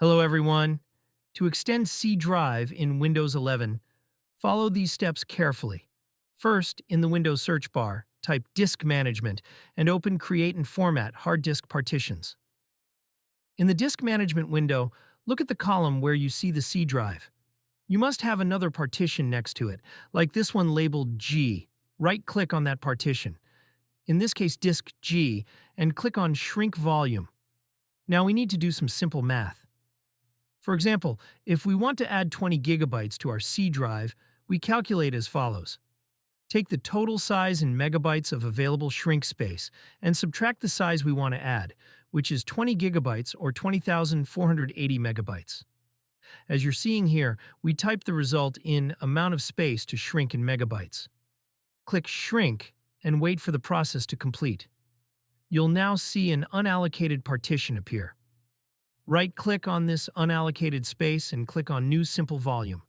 Hello everyone. To extend C drive in Windows 11, follow these steps carefully. First, in the Windows search bar, type Disk Management and open Create and Format Hard Disk Partitions. In the Disk Management window, look at the column where you see the C drive. You must have another partition next to it, like this one labeled G. Right-click on that partition, in this case Disk G, and click on Shrink Volume. Now we need to do some simple math. For example, if we want to add 20 gigabytes to our C drive, we calculate as follows. Take the total size in megabytes of available shrink space and subtract the size we want to add, which is 20 gigabytes or 20,480 megabytes. As you're seeing here, we type the result in amount of space to shrink in megabytes. Click Shrink and wait for the process to complete. You'll now see an unallocated partition appear. Right-click on this unallocated space and click on New Simple Volume.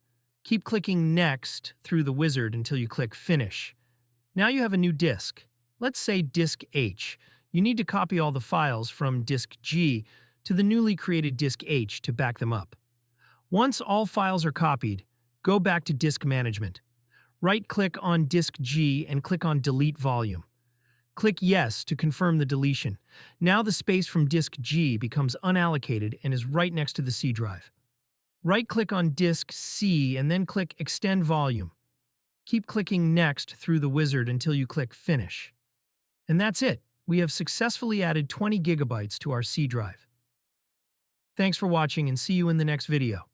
Keep clicking Next through the wizard until you click Finish. Now you have a new disk. Let's say Disk H. You need to copy all the files from Disk G to the newly created Disk H to back them up. Once all files are copied, go back to Disk Management. Right-click on Disk G and click on Delete Volume. Click Yes to confirm the deletion. Now the space from Disk G becomes unallocated and is right next to the C drive. Right-click on Disk C and then click Extend Volume. Keep clicking Next through the wizard until you click Finish. And that's it. We have successfully added 20 gigabytes to our C drive. Thanks for watching and see you in the next video.